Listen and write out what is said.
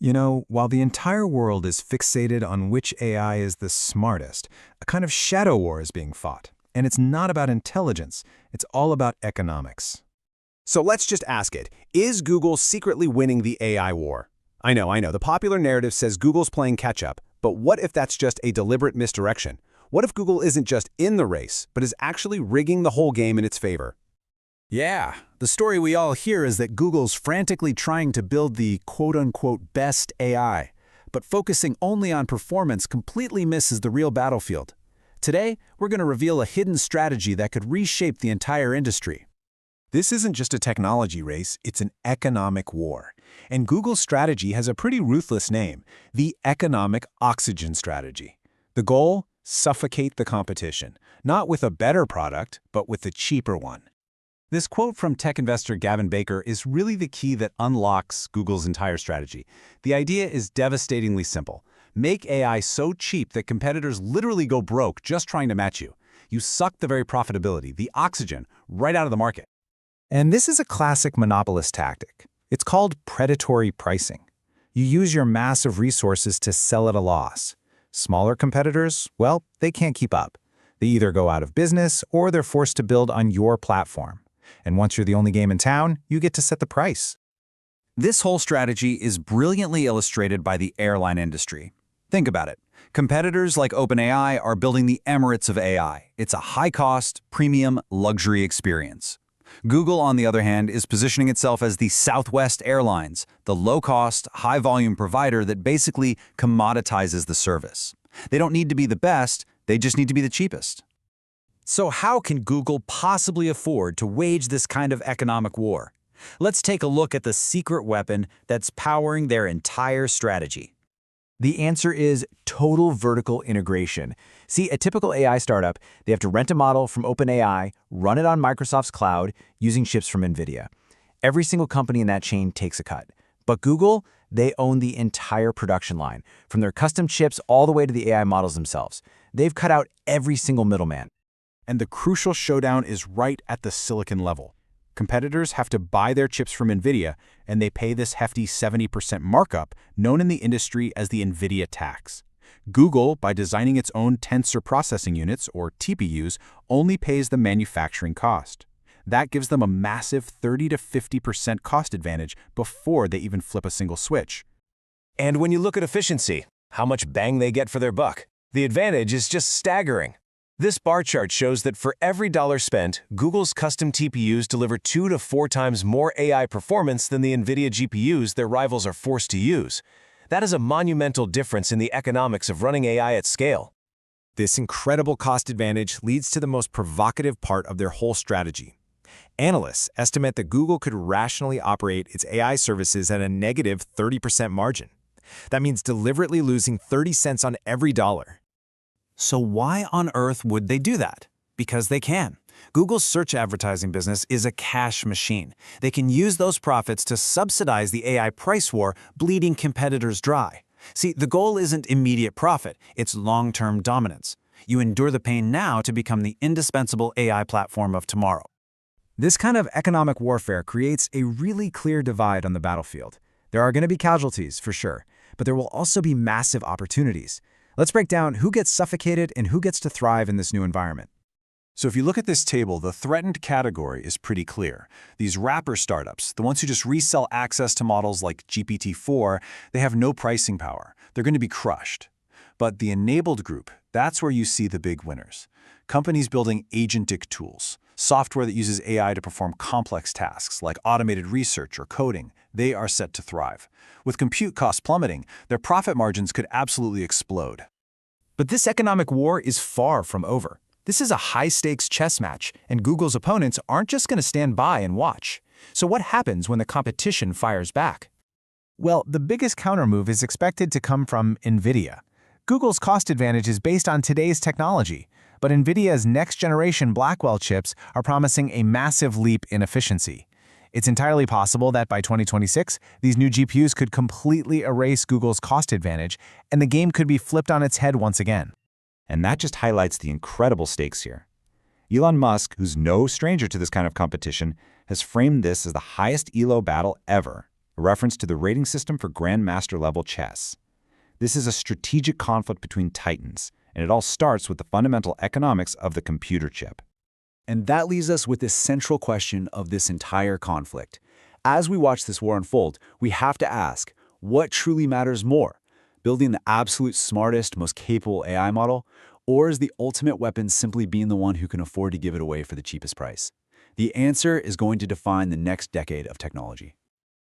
You know, while the entire world is fixated on which AI is the smartest, a kind of shadow war is being fought. And it's not about intelligence, it's all about economics. So let's just ask it. Is Google secretly winning the AI war? I know. The popular narrative says Google's playing catch-up, but what if that's just a deliberate misdirection? What if Google isn't just in the race, but is actually rigging the whole game in its favor? Yeah, the story we all hear is that Google's frantically trying to build the quote-unquote best AI, but focusing only on performance completely misses the real battlefield. Today, we're going to reveal a hidden strategy that could reshape the entire industry. This isn't just a technology race, it's an economic war. And Google's strategy has a pretty ruthless name, the economic oxygen strategy. The goal? Suffocate the competition, not with a better product, but with a cheaper one. This quote from tech investor Gavin Baker is really the key that unlocks Google's entire strategy. The idea is devastatingly simple. Make AI so cheap that competitors literally go broke just trying to match you. You suck the very profitability, the oxygen, right out of the market. And this is a classic monopolist tactic. It's called predatory pricing. You use your massive resources to sell at a loss. Smaller competitors, well, they can't keep up. They either go out of business or they're forced to build on your platform. And once you're the only game in town, you get to set the price. This whole strategy is brilliantly illustrated by the airline industry. Think about it. Competitors like OpenAI are building the Emirates of AI. It's a high-cost, premium, luxury experience. Google, on the other hand, is positioning itself as the Southwest Airlines, the low-cost, high-volume provider that basically commoditizes the service. They don't need to be the best, they just need to be the cheapest. So how can Google possibly afford to wage this kind of economic war? Let's take a look at the secret weapon that's powering their entire strategy. The answer is total vertical integration. See, a typical AI startup, they have to rent a model from OpenAI, run it on Microsoft's cloud, using chips from Nvidia. Every single company in that chain takes a cut. But Google, they own the entire production line, from their custom chips all the way to the AI models themselves. They've cut out every single middleman. And the crucial showdown is right at the silicon level. Competitors have to buy their chips from Nvidia, and they pay this hefty 70% markup, known in the industry as the Nvidia tax. Google, by designing its own tensor processing units, or TPUs, only pays the manufacturing cost. That gives them a massive 30 to 50% cost advantage before they even flip a single switch. And when you look at efficiency, how much bang they get for their buck, the advantage is just staggering. This bar chart shows that for every dollar spent, Google's custom TPUs deliver 2 to 4 times more AI performance than the Nvidia GPUs their rivals are forced to use. That is a monumental difference in the economics of running AI at scale. This incredible cost advantage leads to the most provocative part of their whole strategy. Analysts estimate that Google could rationally operate its AI services at a negative 30% margin. That means deliberately losing 30 cents on every dollar. So why on earth would they do that? Because they can. Google's search advertising business is a cash machine. They can use those profits to subsidize the AI price war, bleeding competitors dry. See, the goal isn't immediate profit, it's long-term dominance. You endure the pain now to become the indispensable AI platform of tomorrow. This kind of economic warfare creates a really clear divide on the battlefield. There are going to be casualties, for sure, but there will also be massive opportunities. Let's break down who gets suffocated and who gets to thrive in this new environment. So if you look at this table, the threatened category is pretty clear. These wrapper startups, the ones who just resell access to models like GPT-4, they have no pricing power. They're going to be crushed. But the enabled group, that's where you see the big winners. Companies building agentic tools, software that uses AI to perform complex tasks like automated research or coding, they are set to thrive. With compute costs plummeting, their profit margins could absolutely explode. But this economic war is far from over. This is a high-stakes chess match, and Google's opponents aren't just going to stand by and watch. So what happens when the competition fires back? Well, the biggest countermove is expected to come from Nvidia. Google's cost advantage is based on today's technology, but Nvidia's next-generation Blackwell chips are promising a massive leap in efficiency. It's entirely possible that by 2026, these new GPUs could completely erase Google's cost advantage, and the game could be flipped on its head once again. And that just highlights the incredible stakes here. Elon Musk, who's no stranger to this kind of competition, has framed this as the highest ELO battle ever, a a reference to the rating system for grandmaster-level chess. This is a strategic conflict between titans, and it all starts with the fundamental economics of the computer chip. And that leaves us with this central question of this entire conflict. As we watch this war unfold, we have to ask, what truly matters more? Building the absolute smartest, most capable AI model, or is the ultimate weapon simply being the one who can afford to give it away for the cheapest price? The answer is going to define the next decade of technology.